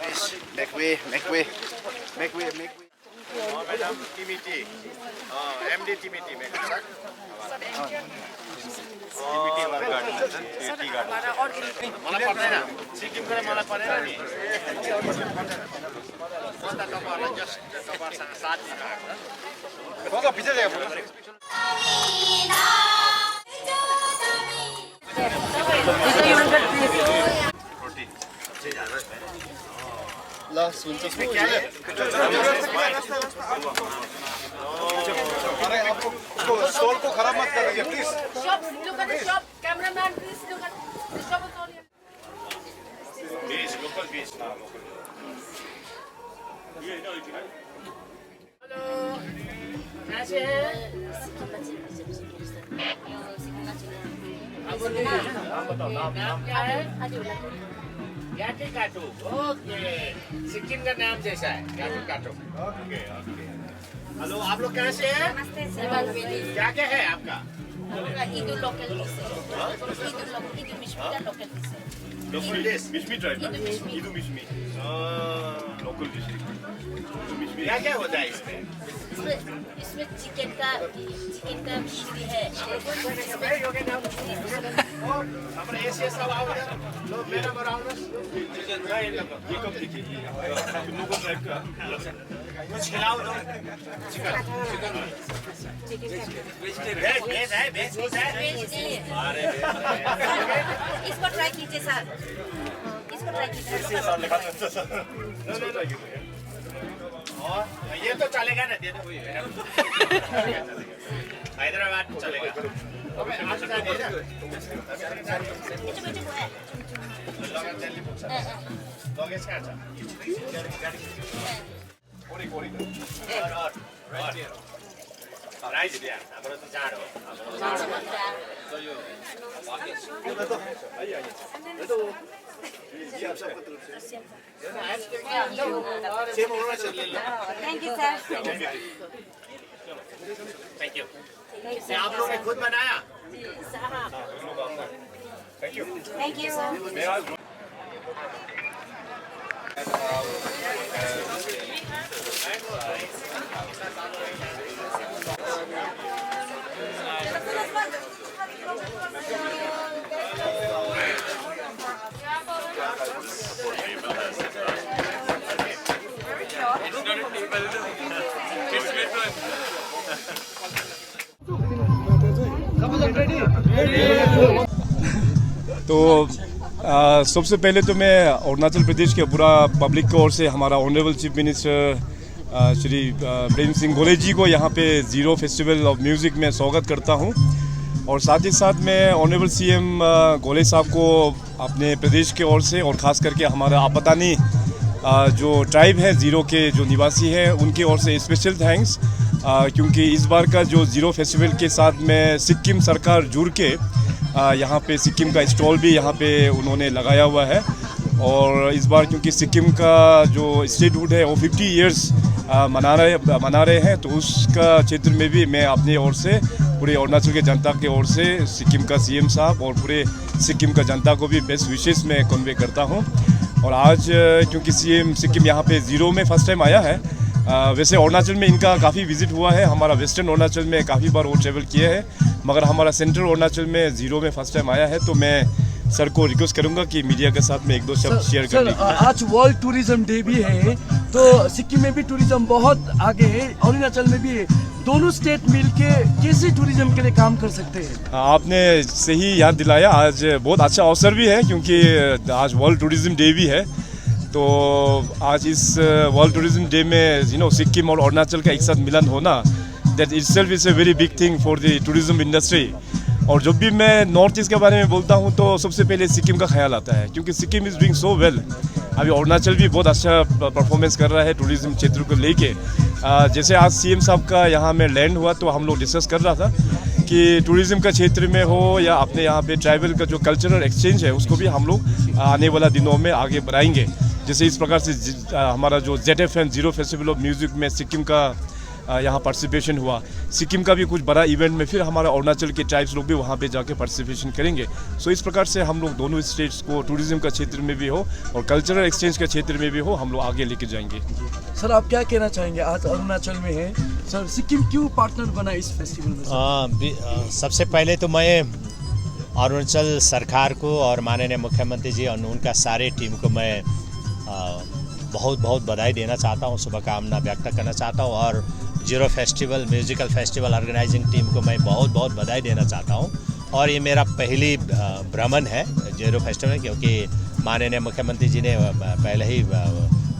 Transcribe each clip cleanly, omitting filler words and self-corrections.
Please, make way, make way, make way, make way. Madam टिमिटी MD टिमिटी में sir टिमिटी वाला गार्डन है सर टी गार्डन मलाई पर्दैन सिक्किमको मलाई परेन नि म त तपाईहरुलाई जस्ट तपाईहरुसँग साथ दिन आएको हो पछि जाएगा ला सुन्छ क्या है अरे आप उसको स्टॉल को खराब मत कर दीजिए please Shop, look at the shop. Cameraman, please look at the shop is on here. Beach local beach hello कैसे हैं नाम क्या है याटी काटू ओके सिक्किम का नाम जैसा है याटी काटू ओके ओके हेलो आप लोग कैसे हैं नमस्ते सर क्या क्या है आपका ईदु लोकल डिश ईदु मिश्मी का लोकल डिश है local dish Mishmi tribe Idu Mishmi Idu Mishmi local dish क्या क्या होता है इसमें इसमें चिकन का मिश्री है हमारे ऐसे सब आओ लोग मेरा बराबर ये कब देखिए लोकल ट्राइब का कुछ खिलाओ दो चिकन वेज है वेज अरे इसको ट्राई कीजिए सर इसको ट्राई कीजिए और ये तो चलेगा ना दे दो हैदराबाद चलेगा आज का दे लगा जल्दी पूछ लगेज का छ कोरी कोरी और राइस दिया हाम्रो त चाड हो यो thank you sir thank you ये आप लोगों ने खुद बनाया थैंक यू तो सबसे पहले तो मैं अरुणाचल प्रदेश के पूरा पब्लिक की ओर से हमारा honourable chief minister Shri Prem Singh गोले जी को यहाँ पे ज़ीरो फेस्टिवल ऑफ म्यूज़िक में स्वागत करता हूँ। और साथ ही साथ मैं ऑनरेबल सीएम गोले साहब को अपने प्रदेश के ओर से और ख़ास करके हमारा आपतानी जो ट्राइब है ज़ीरो के जो निवासी हैं उनकी ओर से स्पेशल थैंक्स, क्योंकि इस बार का जो ज़ीरो फेस्टिवल के साथ में सिक्किम सरकार जुड़ के यहाँ पे सिक्किम का स्टॉल भी यहाँ पे उन्होंने लगाया हुआ है। और इस बार क्योंकि सिक्किम का जो स्टेटहुड है वो 50 इयर्स मना रहे हैं, तो उसका क्षेत्र में भी मैं अपनी ओर से पूरे अरुणाचल के जनता के ओर से सिक्किम का सीएम साहब और पूरे सिक्किम का जनता को भी बेस्ट विशेष में कन्वे करता हूँ। और आज क्योंकि सीएम सिक्किम यहाँ पे ज़ीरो में फर्स्ट टाइम आया है, वैसे अरुणाचल में इनका काफ़ी विजिट हुआ है, हमारा वेस्टर्न अरुणाचल में काफ़ी बार वो ट्रैवल किए हैं, मगर हमारा सेंट्रल अरुणाचल में ज़ीरो में फर्स्ट टाइम आया है। तो मैं सर को रिक्वेस्ट करूंगा कि मीडिया के साथ में एक दो शब्द शेयर करने की। आज वर्ल्ड टूरिज्म डे भी है, तो सिक्किम में भी टूरिज्म बहुत आगे है, अरुणाचल में भी है। दोनों स्टेट मिलके कैसे टूरिज्म के लिए काम कर सकते हैं? आपने सही याद दिलाया, आज बहुत अच्छा अवसर भी है क्योंकि आज वर्ल्ड टूरिज्म डे भी है। तो आज इस वर्ल्ड टूरिज्म डे में सिक्किम और अरुणाचल का एक साथ मिलन होना, that itself is a very big thing for the tourism industry. और जब भी मैं नॉर्थ ईस्ट के बारे में बोलता हूँ तो सबसे पहले सिक्किम का ख्याल आता है, क्योंकि Sikkim is doing so well. अभी अरुणाचल भी बहुत अच्छा परफॉर्मेंस कर रहा है टूरिज्म क्षेत्र को लेके। जैसे आज सीएम साहब का यहाँ में लैंड हुआ तो हम लोग डिस्कस कर रहा था कि टूरिज्म का क्षेत्र में हो या अपने यहाँ पे ट्राइबल का जो कल्चरल एक्सचेंज है उसको भी हम लोग आने वाला दिनों में आगे बढ़ाएंगे। जैसे इस प्रकार से हमारा जो ZFM zero festival of music में सिक्किम का यहाँ पार्टिसिपेशन हुआ। सिक्किम का भी कुछ बड़ा इवेंट में फिर हमारा अरुणाचल के ट्राइब्स लोग भी वहाँ पे जाके पार्टिसिपेशन करेंगे। सो इस प्रकार से हम लोग दोनों स्टेट्स को टूरिज्म का क्षेत्र में भी हो और कल्चरल एक्सचेंज के क्षेत्र में भी हो, हम लोग आगे लेके जाएंगे। सर आप क्या कहना चाहेंगे, आज अरुणाचल में है सर, सिक्किम क्यों पार्टनर बना इस फेस्टिवल में? सबसे पहले तो मैं अरुणाचल सरकार को और माननीय मुख्यमंत्री जी और उनका सारे टीम को मैं बहुत बहुत बधाई देना चाहता हूँ, शुभकामना व्यक्त करना चाहता हूँ। और Ziro festival musical festival organising team को मैं बहुत बहुत बधाई देना चाहता हूँ। और ये मेरा पहली भ्रमण है जीरो फेस्टिवल, क्योंकि माननीय मुख्यमंत्री जी ने पहले ही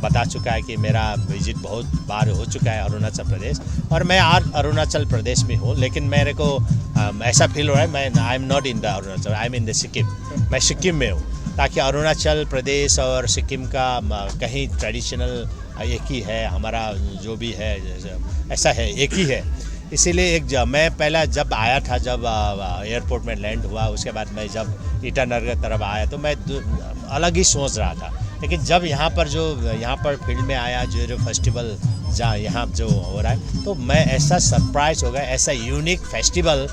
बता चुका है कि मेरा विजिट बहुत बार हो चुका है अरुणाचल प्रदेश, और मैं आज अरुणाचल प्रदेश में हूँ। लेकिन मेरे को ऐसा फील हो रहा है मैं I am not in the Arunachal, I am in the Sikkim. मैं सिक्किम में हूँ, ताकि अरुणाचल प्रदेश और सिक्किम का कहीं ट्रेडिशनल एक ही है, हमारा जो भी है ऐसा है, एक ही है। इसीलिए मैं पहला जब आया था, जब एयरपोर्ट में लैंड हुआ, उसके बाद मैं जब ईटानगर की तरफ आया तो मैं अलग ही सोच रहा था। लेकिन जब यहाँ पर फील्ड में आया जीरो फेस्टिवल जहाँ यहाँ जो हो रहा है, तो मैं ऐसा सरप्राइज हो गया। ऐसा यूनिक फेस्टिवल,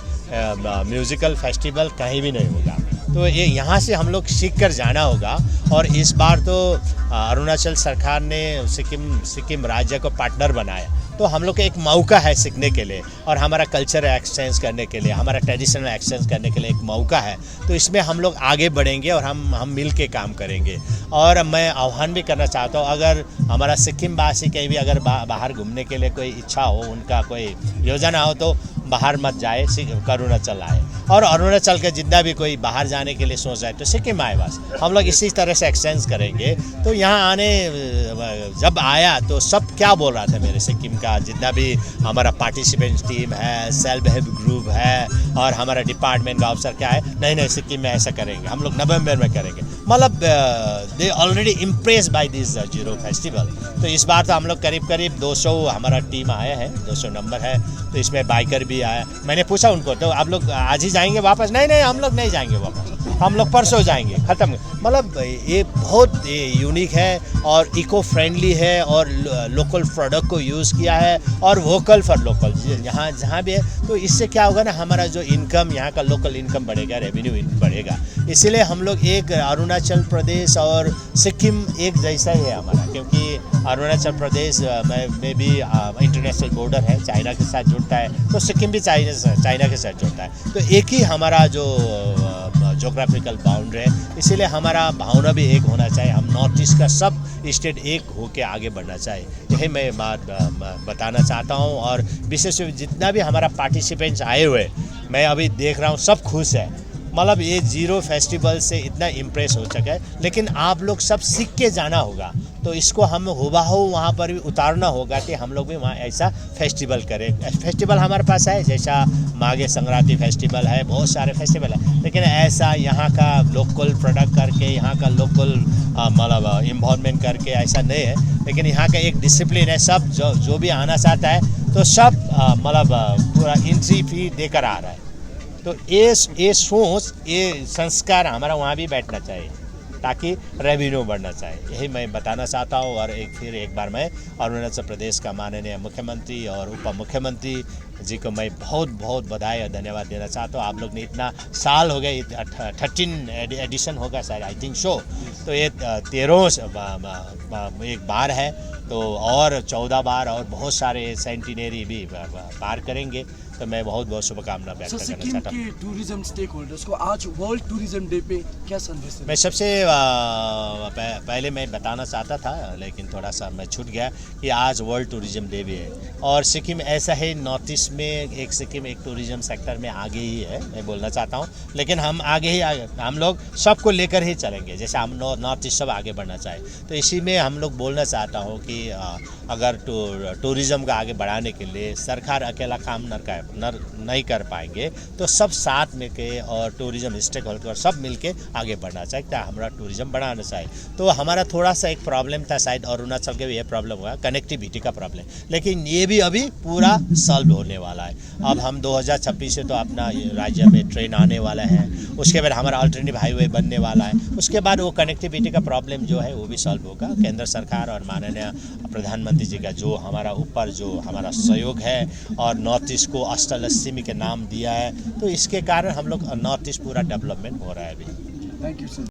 म्यूज़िकल फेस्टिवल कहीं भी नहीं होगा। तो ये यहाँ से हम लोग सीख कर जाना होगा। और इस बार तो अरुणाचल सरकार ने सिक्किम राज्य को पार्टनर बनाया, तो हम लोग को एक मौका है सीखने के लिए और हमारा कल्चर एक्सचेंज करने के लिए, हमारा ट्रेडिशनल एक्सचेंज करने के लिए एक मौका है। तो इसमें हम लोग आगे बढ़ेंगे और हम मिल के काम करेंगे। और मैं आह्वान भी करना चाहता हूँ, अगर हमारा सिक्किम वासी कहीं भी अगर बाहर घूमने के लिए कोई इच्छा हो, उनका कोई योजना हो, तो बाहर मत जाए, अरुणाचल आए। और अरुणाचल के जितना भी कोई बाहर जाने के लिए सोच रहा है तो सिक्किम आए। बस हम लोग इसी तरह से एक्सचेंज करेंगे। तो यहाँ आने जब आया तो सब क्या बोल रहा था, मेरे सिक्किम का जितना भी हमारा पार्टिसिपेंट टीम है, सेल्फ हेल्प ग्रुप है और हमारा डिपार्टमेंट का अफसर क्या है, नहीं सिक्किम में ऐसा करेंगे, हम लोग नवंबर में करेंगे। मतलब they already impress by this zero festival. तो इस बार तो हम लोग करीब 200 हमारा टीम आया है, 200 नंबर है। तो इसमें बाइकर भी आया। मैंने पूछा उनको, तो आप लोग आज ही जाएंगे वापस? नहीं हम लोग नहीं जाएंगे वापस, हम लोग परसों जाएंगे, ख़त्म। मतलब ये बहुत यूनिक है और इको फ्रेंडली है और लोकल प्रोडक्ट को यूज़ किया है और वोकल फॉर लोकल यहाँ जहाँ भी है। तो इससे क्या होगा ना, हमारा जो इनकम यहाँ का लोकल इनकम बढ़ेगा, रेवेन्यू बढ़ेगा। इसीलिए हम लोग एक अरुणाचल प्रदेश और सिक्किम एक जैसा ही है हमारा, क्योंकि अरुणाचल प्रदेश में भी इंटरनेशनल बॉर्डर है, चाइना के साथ जुड़ता है, तो सिक्किम भी चाइना के साथ जुड़ता है। तो एक ही हमारा जो जोग्राफिकल बाउंड्री है, इसीलिए हमारा भावना भी एक होना चाहिए। हम नॉर्थ ईस्ट का सब स्टेट एक होके आगे बढ़ना चाहिए, यही मैं बात बताना चाहता हूँ। और विशेष जितना भी हमारा पार्टिसिपेंट्स आए हुए, मैं अभी देख रहा हूँ सब खुश है। मतलब ये जीरो फेस्टिवल से इतना इम्प्रेस हो चुका है। लेकिन आप लोग सब सीख के जाना होगा, तो इसको हम हुबहू वहाँ पर भी उतारना होगा कि हम लोग भी वहाँ ऐसा फेस्टिवल करें। फेस्टिवल हमारे पास है, जैसा माघे संक्रांति फेस्टिवल है, बहुत सारे फेस्टिवल है, लेकिन ऐसा यहाँ का लोकल प्रोडक्ट करके, यहाँ का लोकल मतलब इन्वॉल्वमेंट करके ऐसा नहीं है। लेकिन यहाँ का एक डिसिप्लिन है, सब जो भी आना चाहता है तो सब मतलब पूरा एंट्री फी देकर आ रहा है। तो ये सोच, ये संस्कार हमारा वहाँ भी बैठना चाहिए, ताकि रेवेन्यू बढ़ना चाहिए। यही मैं बताना चाहता हूँ। और फिर एक बार मैं अरुणाचल प्रदेश का माननीय मुख्यमंत्री और उप मुख्यमंत्री जी को मैं बहुत बहुत बधाई और धन्यवाद देना चाहता हूँ। आप लोग ने इतना साल हो गए, 13 एडिशन होगा शायद, आई थिंक शो। तो ये 13 एक बार है, तो और 14 बार और बहुत सारे सेंटिनरी भी पार करेंगे। तो मैं बहुत बहुत शुभकामना व्यक्त करना चाहता हूँ। सिक्किम के टूरिज्म स्टेक होल्डर्स को आज वर्ल्ड टूरिज्म डे पे क्या संदेश है? मैं सबसे पहले मैं बताना चाहता था, लेकिन थोड़ा सा मैं छूट गया कि आज वर्ल्ड टूरिज्म डे भी है। और सिक्किम ऐसा है, नॉर्थ ईस्ट में सिक्किम एक टूरिज्म सेक्टर में आगे ही है, मैं बोलना चाहता हूँ। लेकिन हम हम लोग सबको लेकर ही चलेंगे, जैसे हम नॉर्थ ईस्ट सब आगे बढ़ना चाहें। तो इसी में हम लोग बोलना चाहता हूँ कि अगर टूरिज्म का आगे बढ़ाने के लिए सरकार अकेला काम नहीं कर पाएंगे, तो सब साथ में के और टूरिज्म स्टेक होल्डर सब मिलके आगे बढ़ना चाहिए, हमारा टूरिज्म बढ़ाना चाहिए। तो हम हमारा थोड़ा सा एक प्रॉब्लम था, शायद अरुणाचल के भी ये प्रॉब्लम हुआ, कनेक्टिविटी का प्रॉब्लम, लेकिन ये भी अभी पूरा सॉल्व होने वाला है। अब हम 2026 से तो अपना राज्य में ट्रेन आने वाला है, उसके बाद हमारा अल्टरनेटिव हाईवे बनने वाला है, उसके बाद वो कनेक्टिविटी का प्रॉब्लम जो है वो भी सॉल्व होगा। केंद्र सरकार और माननीय प्रधानमंत्री जी का जो हमारा ऊपर जो हमारा सहयोग है और नॉर्थ ईस्ट को अष्टलक्ष्मी के नाम दिया है, तो इसके कारण हम लोग नॉर्थ ईस्ट पूरा डेवलपमेंट हो रहा है अभी। Thank you sir.